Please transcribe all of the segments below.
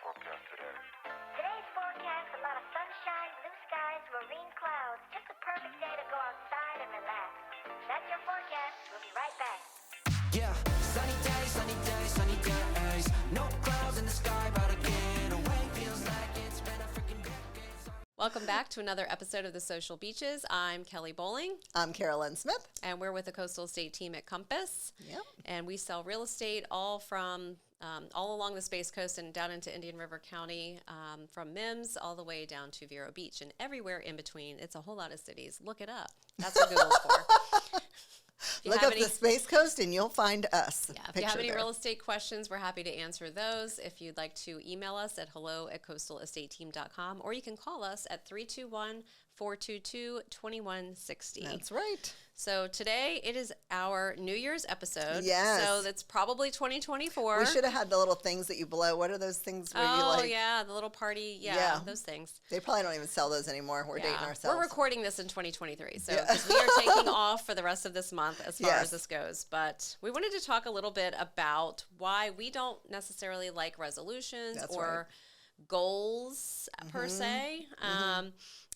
forecast today? Today's forecast, a lot of sunshine, blue skies, marine clouds. Just a perfect day to go outside and relax. That's your forecast. We'll be right back. Yeah, sunny days, sunny days, sunny days. No clouds in the sky, but again, away feels like it's been a freaking decade. Welcome back to another episode of The Social Beaches. I'm Kelly Bowling. I'm Carolyn Smith. And we're with the Coastal Estate team at Compass. Yep. And we sell real estate all along the Space Coast and down into Indian River County, from Mims all the way down to Vero Beach and everywhere in between. It's a whole lot of cities. Look it up. That's what Google's for. Look up the Space Coast and you'll find us. Yeah, if you have any real estate questions, we're happy to answer those. If you'd like to email us at hello@coastalestateteam.com, or you can call us at 321-422-2160. That's right. So today it is our New Year's episode. Yes. So that's probably 2024. We should have had the little things that you blow. What are those things where you Oh, yeah, the little party. Yeah, those things. They probably don't even sell those anymore. We're dating ourselves. We're recording this in 2023. So 'cause we are taking off for the rest of this month as far as this goes. But we wanted to talk a little bit about why we don't necessarily like resolutions or goals per se.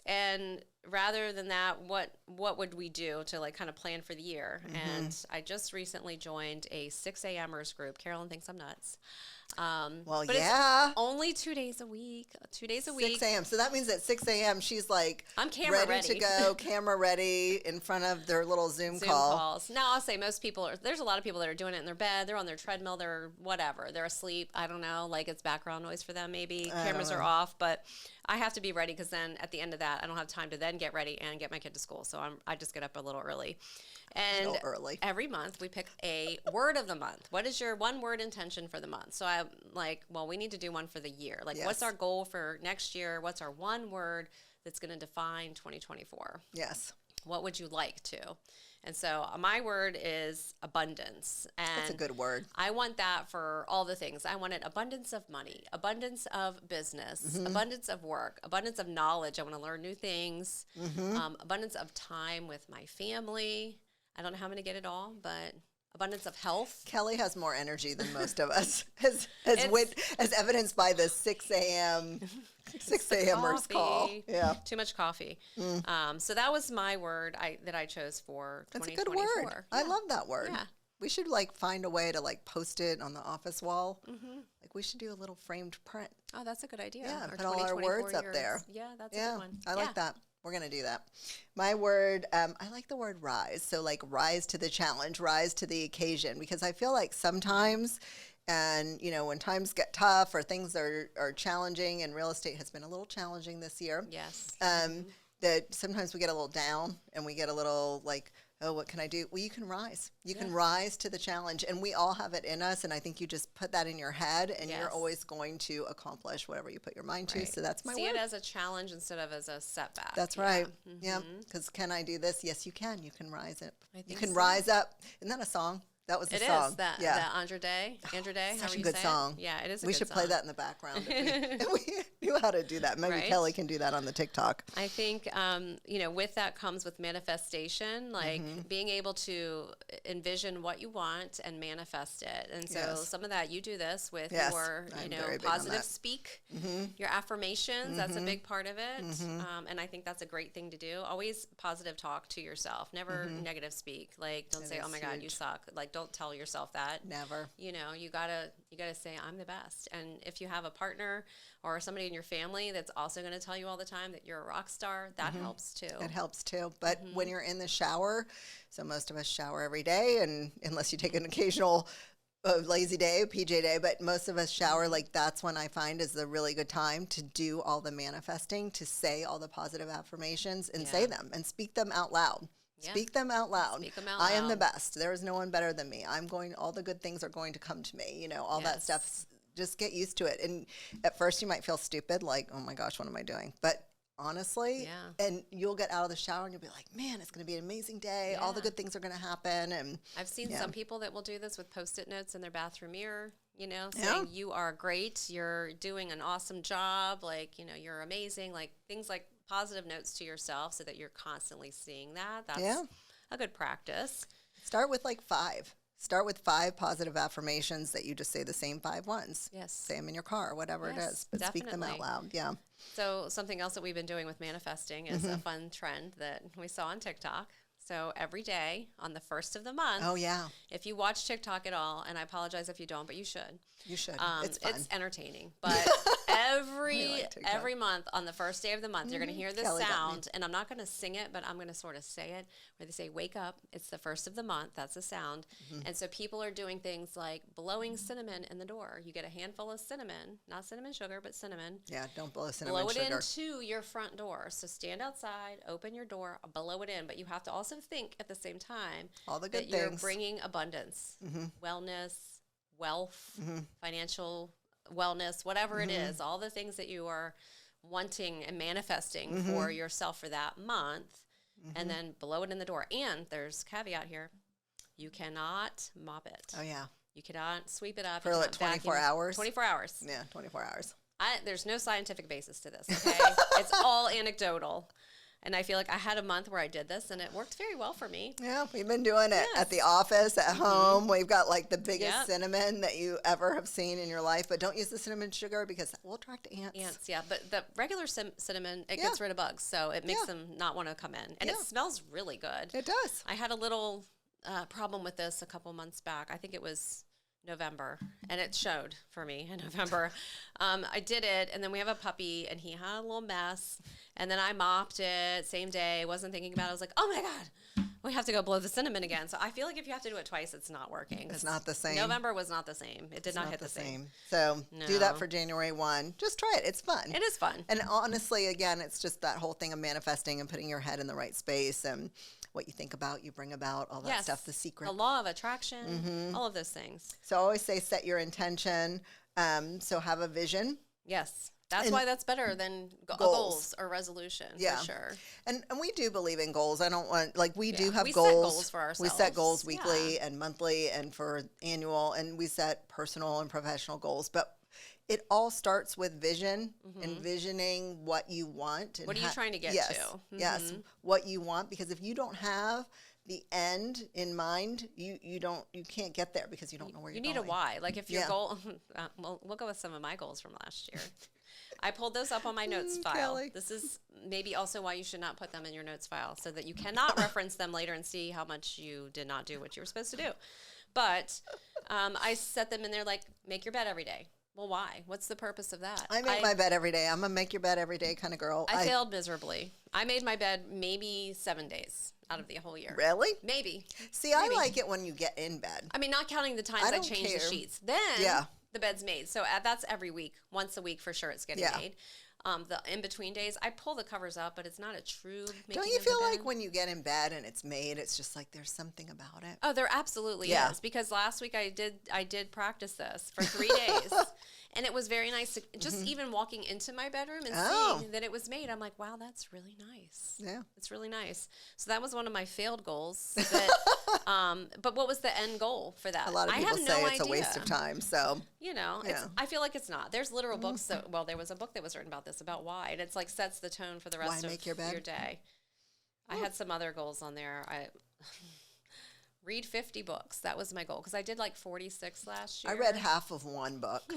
And rather than that, what would we do to like kind of plan for the year? And I just recently joined a 6 a.m.ers group. Carolyn thinks I'm nuts. But it's only 2 days a week. 2 days a week. 6 a.m. So that means at 6 a.m. she's like I'm camera ready to go, camera ready in front of their little Zoom call. Calls. Now, I'll say most people there's a lot of people that are doing it in their bed. They're on their treadmill. They're whatever. They're asleep. I don't know. Like it's background noise for them maybe. Cameras are off. But I have to be ready because then at the end of that, I don't have time to then get ready and get my kid to school. So I just get up a little early. And every month we pick a word of the month. What is your one word intention for the month? So I'm like, well, we need to do one for the year. Like, what's our goal for next year? What's our one word that's going to define 2024? Yes. What would you like to? And so my word is abundance. And that's a good word. I want that for all the things. I wanted abundance of money, abundance of business, abundance of work, abundance of knowledge. I want to learn new things, abundance of time with my family. I don't know how I'm going to get it all, but abundance of health. Kelly has more energy than most of us, as evidenced by the 6 a.m.ers call. Yeah, too much coffee. So that was my word that I chose for 2024. That's a good word. Yeah. I love that word. Yeah. We should find a way to post it on the office wall. We should do a little framed print. Oh, that's a good idea. Yeah, put all our words up there. Yeah, that's a good one. I like that. We're going to do that. My word, I like the word rise. So rise to the challenge, rise to the occasion, because I feel like sometimes, and when times get tough or things are challenging, and real estate has been a little challenging this year. Yes. That sometimes we get a little down and we get a little oh, what can I do? Well, you can rise. You can rise to the challenge, and we all have it in us, and I think you just put that in your head, and you're always going to accomplish whatever you put your mind to, so that's my word. See it as a challenge instead of as a setback. That's right. Yeah, because can I do this? Yes, you can. You can rise it. You can rise up. Isn't that a song? That was a song. It is. That Andra Day. Such a good song. Yeah, it is a we good should song. play that in the background if we knew how to do that. Maybe Kelly can do that on the TikTok. I think, with that comes with manifestation, being able to envision what you want and manifest it. And so some of that, you do this with your, positive speak, your affirmations. That's a big part of it. And I think that's a great thing to do. Always positive talk to yourself. Never negative speak. Don't say, oh my God, you suck. Don't tell yourself that. Never. You gotta say I'm the best. And if you have a partner or somebody in your family that's also going to tell you all the time that you're a rock star, that helps too. It helps too. But when you're in the shower, so most of us shower every day, and unless you take an occasional lazy day, PJ day, but most of us shower, that's when I find is the really good time to do all the manifesting, to say all the positive affirmations and say them and speak them out loud. Yeah. Speak them out loud. Speak them out I loud. am the best. There is no one better than me. All the good things are going to come to me. All that stuff. Just get used to it. And at first you might feel stupid, oh my gosh, what am I doing? But honestly, and you'll get out of the shower and you'll be like, man, it's going to be an amazing day. All the good things are going to happen. And I've seen some people that will do this with Post-it notes in their bathroom mirror, saying you are great. You're doing an awesome job. You're amazing. Things like positive notes to yourself so that you're constantly seeing that. That's a good practice. Start with 5. Start with 5 positive affirmations that you just say the same 5 ones. Yes. Say them in your car, whatever it is, but speak them out loud. Yeah. So something else that we've been doing with manifesting is a fun trend that we saw on TikTok. So every day on the first of the month. Oh, yeah. If you watch TikTok at all, and I apologize if you don't, but you should. You should. It's fun. It's entertaining. But every month on the first day of the month, you're going to hear this sound, and I'm not going to sing it, but I'm going to sort of say it, where they say, wake up, it's the first of the month, that's a sound. And so people are doing things like blowing cinnamon in the door. You get a handful of cinnamon, not cinnamon sugar, but cinnamon. Yeah, don't blow cinnamon sugar. Blow it into your front door. So stand outside, open your door, blow it in, but you have to also think at the same time all the good that things. You're bringing abundance, wellness, wealth, financial wellness, whatever it is, all the things that you are wanting and manifesting for yourself for that month, and then blow it in the door. And there's a caveat here. You cannot mop it. Oh, yeah. You cannot sweep it up. For like 24 hours? 24 hours. Yeah, 24 hours. There's no scientific basis to this, okay? It's all anecdotal. And I feel like I had a month where I did this, and it worked very well for me. Yeah, we've been doing it at the office, at home. We've got like the biggest cinnamon that you ever have seen in your life. But don't use the cinnamon sugar because that will attract ants. Ants, yeah. But the regular cinnamon, it gets rid of bugs. So it makes them not want to come in. And it smells really good. It does. I had a little problem with this a couple months back. I think it was November, and it showed for me in November. I did it, and then we have a puppy, and he had a little mess, and then I mopped it same day, wasn't thinking about it. I was like, oh my God, we have to go blow the cinnamon again. So I feel like if you have to do it twice, it's not working. It's not the same. November was not the same. It did not hit the same. So do that for January 1. Just try it. It's fun. It is fun. And honestly, again, it's just that whole thing of manifesting and putting your head in the right space, and what you think about, you bring about, all that stuff, the secret. The law of attraction, all of those things. So I always say set your intention. So have a vision. Yes. That's why that's better than goals or resolution, for sure. And we do believe in goals. I don't want, like, we do have we goals. Set goals for ourselves. We set goals weekly and monthly and for annual, and we set personal and professional goals. But it all starts with vision, envisioning what you want. And what are you trying to get to? Yes, what you want, because if you don't have the end in mind, you can't get there because you don't know where you're going. You need a why. Like if your goal, we'll go with some of my goals from last year. I pulled those up on my notes file. Kelly. This is maybe also why you should not put them in your notes file, so that you cannot reference them later and see how much you did not do what you were supposed to do. But I set them in there like, make your bed every day. Well, why? What's the purpose of that? I make my bed every day. I'm a make your bed every day kind of girl. I failed miserably. I made my bed maybe 7 days out of the whole year. Really? Maybe. See, I like it when you get in bed. I mean, not counting the times I changed the sheets. Then the bed's made. So that's every week. Once a week for sure it's getting made. The in-between days, I pull the covers up, but it's not a true making Don't you of the feel bed. like when you get in bed and it's made, it's just like there's something about it? Oh, there absolutely is. Because last week I did practice this for 3 days. And it was very nice to just even walking into my bedroom and seeing that it was made. I'm like, wow, that's really nice. Yeah. It's really nice. So that was one of my failed goals. But what was the end goal for that? A lot of people say it's a waste of time. So, I feel like it's not. There's literal books there was a book that was written about this, about why. And it's like sets the tone for the rest of your day. I had some other goals on there. Read 50 books. That was my goal because I did like 46 last year. I read half of one book.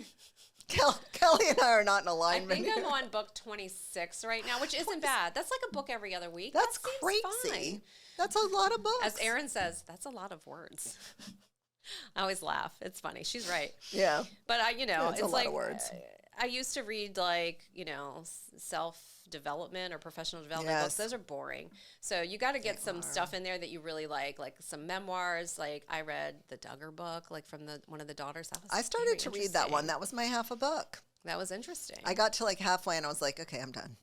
Kelly and I are not in alignment. I think I'm on book 26 right now, which isn't bad. That's like a book every other week. That's crazy. Fine. That's a lot of books. As Erin says, that's a lot of words. I always laugh. It's funny. She's right. Yeah. But it's a lot like of words. I used to read self-development or professional development books. Those are boring. So you got to get some stuff in there that you really like some memoirs. Like I read the Duggar book, like from one of the daughters. I started to read that one. That was my half a book. That was interesting. I got to like halfway and I was like, okay, I'm done.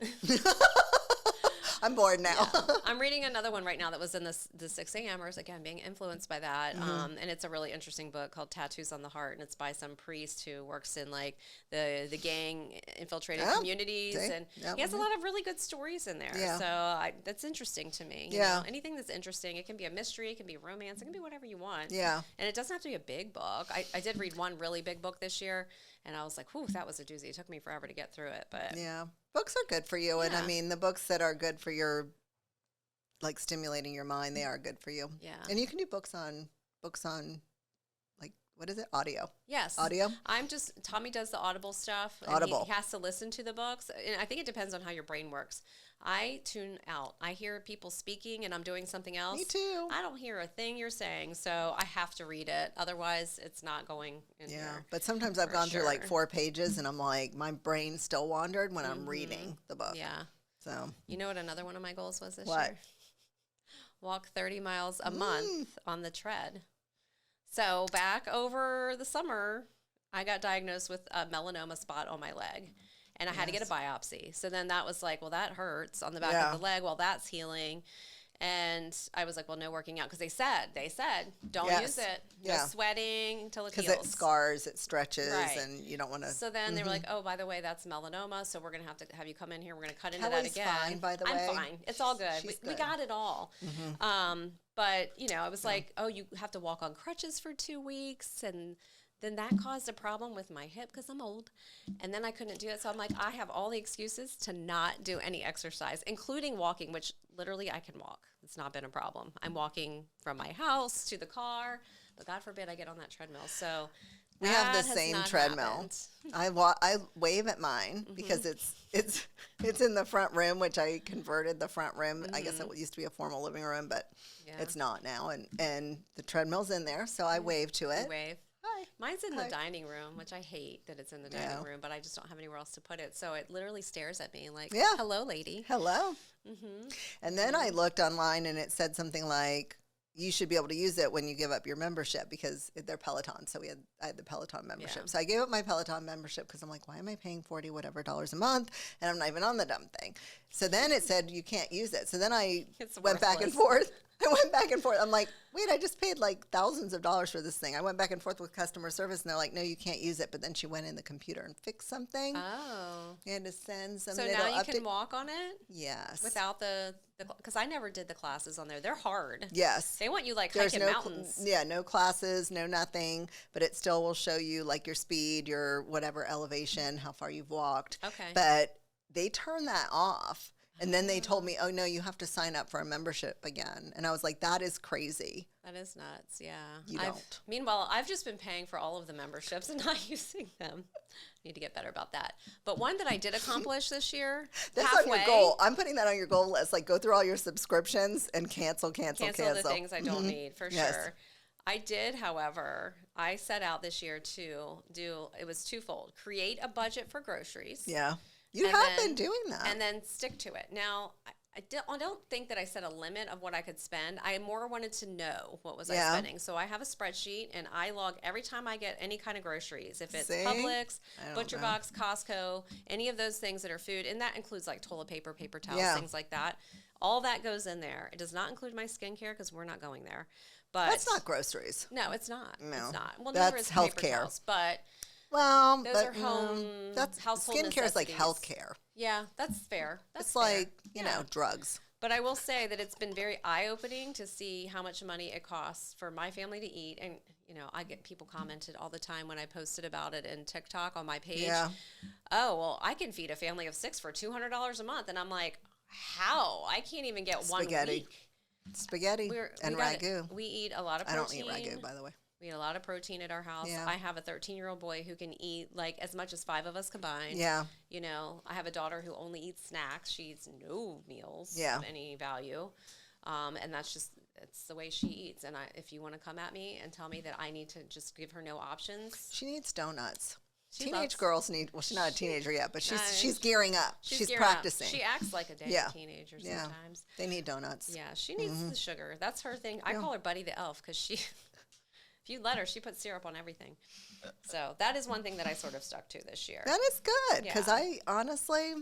I'm bored now. Yeah. I'm reading another one right now that was in the 6 a.m.ers, again, being influenced by that. And it's a really interesting book called Tattoos on the Heart, and it's by some priest who works in like the gang infiltrated communities. And he has a lot of really good stories in there. Yeah. So that's interesting to me. You know? Anything that's interesting, it can be a mystery, it can be romance, it can be whatever you want. Yeah. And it doesn't have to be a big book. I did read one really big book this year, and I was like, whew, that was a doozy. It took me forever to get through it. But yeah. Books are good for you. And I mean, the books that are good for your, like stimulating your mind, they are good for you. Yeah. And you can do books on what is it? Audio. Yes. Audio? Tommy does the Audible stuff. And Audible. He has to listen to the books. And I think it depends on how your brain works. I tune out. I hear people speaking and I'm doing something else. Me too. I don't hear a thing you're saying, so I have to read it. Otherwise, it's not going in here. But sometimes I've gone through like 4 pages and I'm like, my brain still wandered when I'm reading the book. Yeah. So. You know what another one of my goals was this What? year? Walk 30 miles a month on the tread. So back over the summer, I got diagnosed with a melanoma spot on my leg. And I had to get a biopsy. So then that was like, well, that hurts on the back of the leg while that's healing. And I was like, well, no working out. Because they said, don't use it. No sweating until it heals. Because it scars, it stretches, and you don't want to. So then they were like, oh, by the way, that's melanoma. So we're going to have you come in here. We're going to cut into Kelly's that again. fine, by the way. I'm fine. It's all good. We got it all. But, you know, it was like, oh, you have to walk on crutches for 2 weeks. And then that caused a problem with my hip because I'm old. And then I couldn't do it. So I'm like, I have all the excuses to not do any exercise, including walking, which literally I can walk. It's not been a problem. I'm walking from my house to the car, but God forbid I get on that treadmill. So we have the same treadmill. I wave at mine because it's in the front room, which I converted the front room. I guess it used to be a formal living room, but it's not now. And the treadmill's in there, so I wave to it. You wave. Hi. Mine's in the dining room, which I hate that it's in the dining room, but I just don't have anywhere else to put it. So it literally stares at me like, hello, lady. Hello. And then I looked online and it said something like, you should be able to use it when you give up your membership because they're Peloton. So I had the Peloton membership. So I gave up my Peloton membership because I'm like, why am I paying $40 whatever a month? And I'm not even on the dumb thing. So then it said you can't use it. So then I went back and forth. I'm like, wait, I just paid like thousands of dollars for this thing. I went back and forth with customer service and they're like, no, you can't use it. But then she went in the computer and fixed something. Oh. You had to send some So now you can walk on it? Yes. Without because I never did the classes on there. They're hard. Yes. They want you like hiking mountains. No classes, no nothing, but it still will show you like your speed, your whatever elevation, how far you've walked. Okay. But they turn that off. And then they told me, oh, no, you have to sign up for a membership again. And I was like, that is crazy. That is nuts, yeah. You don't. Meanwhile, I've just been paying for all of the memberships and not using them. Need to get better about that. But one that I did accomplish this year, that's halfway, on your goal. I'm putting that on your goal list. Like, go through all your subscriptions and cancel. Cancel the things I don't need, for sure. I did, however, I set out this year to do, it was twofold. Create a budget for groceries. Yeah. You have been doing that. And then stick to it. Now, I don't think that I set a limit of what I could spend. I more wanted to know what was I spending. So I have a spreadsheet, and I log every time I get any kind of groceries. If it's Publix, ButcherBox, Costco, any of those things that are food, and that includes like toilet paper, paper towels, things like that. All that goes in there. It does not include my skincare because we're not going there. But that's not groceries. No, it's not. No. It's not. Well, that's neither is healthcare. Paper towels, but... Well, those are home household skincare is like necessities. healthcare. Yeah, that's fair. It's like, you know, drugs. But I will say that it's been very eye-opening to see how much money it costs for my family to eat. And, you know, I get people commented all the time when I posted about it in TikTok on my page. Yeah. Oh, well, I can feed a family of 6 for $200 a month. And I'm like, how? I can't even get 1 week. Spaghetti and ragu. We eat a lot of protein. I don't eat ragu, by the way. We eat a lot of protein at our house. Yeah. I have a 13-year-old boy who can eat like as much as 5 of us combined. Yeah. You know, I have a daughter who only eats snacks. She eats no meals of any value. And that's just, it's the way she eats. And if you want to come at me and tell me that I need to just give her no options. She needs donuts. Teenage girls need, well, she's not a teenager yet, but she's gearing up. She's gearing practicing. Up. She acts like a damn teenager sometimes. They need donuts. Yeah, she needs the sugar. That's her thing. I call her Buddy the Elf because she... If you let her, she puts syrup on everything. So that is one thing that I sort of stuck to this year. That is good because I honestly,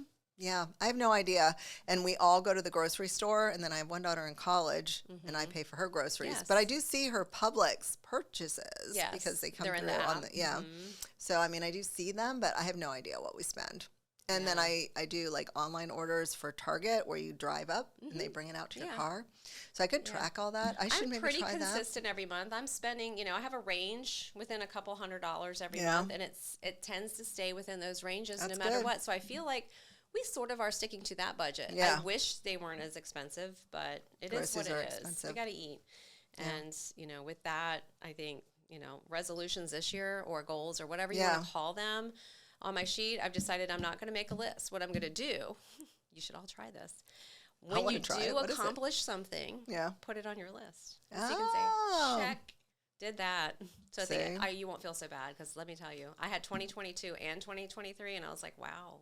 I have no idea. And we all go to the grocery store, and then I have one daughter in college, and I pay for her groceries. Yes. But I do see her Publix purchases because they come through on the So I mean, I do see them, but I have no idea what we spend. And then I do like online orders for Target where you drive up and they bring it out to your car. So I could track all that. I should maybe try that. I'm pretty consistent every month. I'm spending, you know, I have a range within a couple $100s every month, and it tends to stay within those ranges no matter what. So I feel like we sort of are sticking to that budget. Yeah. I wish they weren't as expensive, but it is what it is. We got to eat. And, you know, with that, I think, resolutions this year or goals or whatever you want to call them on my sheet. I've decided I'm not going to make a list. What I'm going to do, you should all try this. When you do accomplish something, put it on your list. So you can say, check, did that. So I think you won't feel so bad, because let me tell you, I had 2022 and 2023, and I was like, wow,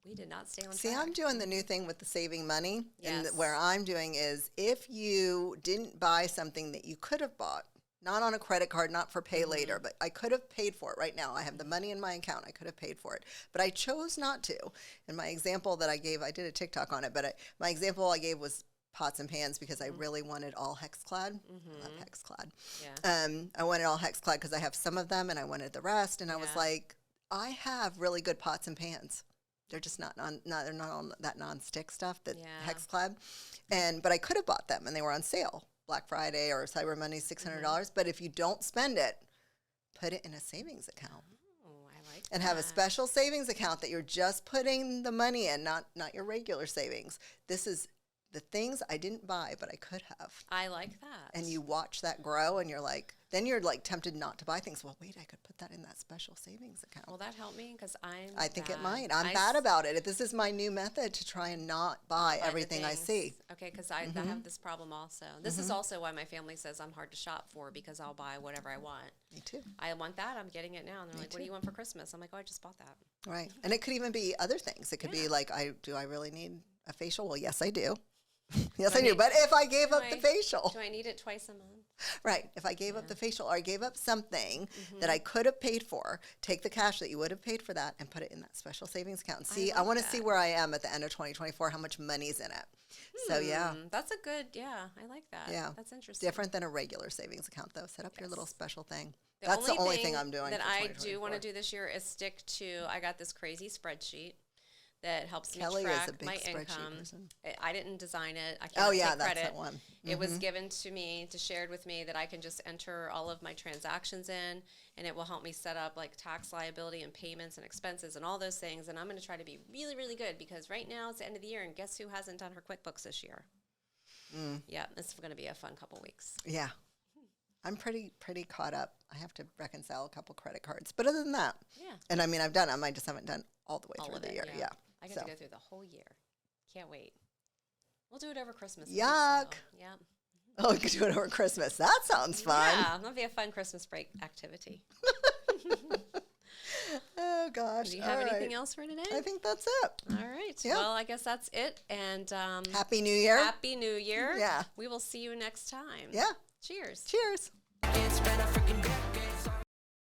we did not stay on track. See, I'm doing the new thing with the saving money. Yes. And where I'm doing is, if you didn't buy something that you could have bought, not on a credit card, not for pay later, but I could have paid for it right now. I have the money in my account. I could have paid for it, but I chose not to. And my example that I gave, I did a TikTok on it, but my example I gave was pots and pans, because I really wanted all hex clad. I love hex clad. Yeah. I wanted all hex clad because I have some of them and I wanted the rest. And I was like, I have really good pots and pans. They're just not on that non-stick stuff that hex clad. But I could have bought them, and they were on sale. Black Friday or Cyber Monday, $600. But if you don't spend it, put it in a savings account. Oh, I like and that. Have a special savings account that you're just putting the money in, not your regular savings. This is the things I didn't buy, but I could have. I like that. And you watch that grow, and you're like tempted not to buy things. Well, wait, I could put that in that special savings account. Will that help me? Because I think it might. I'm bad about it. This is my new method to try and not buy everything I see. Okay, because I have this problem also. This is also why my family says I'm hard to shop for, because I'll buy whatever I want. Me too. I want that. I'm getting it now. And they're like, what do you want for Christmas? I'm like, oh, I just bought that. Right. And it could even be other things. It could be like, do I really need a facial? Well, yes, I do. Yes, I do. But if I gave up the facial. Do I need it twice a month? Right. If I gave up the facial, or I gave up something that I could have paid for, take the cash that you would have paid for that and put it in that special savings account. See, I want to see where I am at the end of 2024, how much money's in it. So, yeah. That's a good, I like that. Yeah. That's interesting. Different than a regular savings account, though. Set up your little special thing. That's the only thing I'm doing that I do want to do this year is stick to, I got this crazy spreadsheet that helps me track my income. I didn't design it. I can't take credit. That's that one. It was given to me, shared with me, that I can just enter all of my transactions in, and it will help me set up like tax liability and payments and expenses and all those things. And I'm going to try to be really, really good, because right now it's the end of the year, and guess who hasn't done her QuickBooks this year? Yeah, it's going to be a fun couple weeks. Yeah. I'm pretty caught up. I have to reconcile a couple credit cards. But other than that, and I mean, I've done them. I just haven't done all the way through the year. Yeah. I get to go through the whole year. Can't wait. We'll do it over Christmas. Yuck. Yeah. Oh, we could do it over Christmas. That sounds fun. Yeah, that'll be a fun Christmas break activity. Oh, gosh. Do you have anything else for today? I think that's it. All right. Yeah. Well, I guess that's it. And Happy New Year. Happy New Year. Yeah. We will see you next time. Yeah. Cheers. Cheers.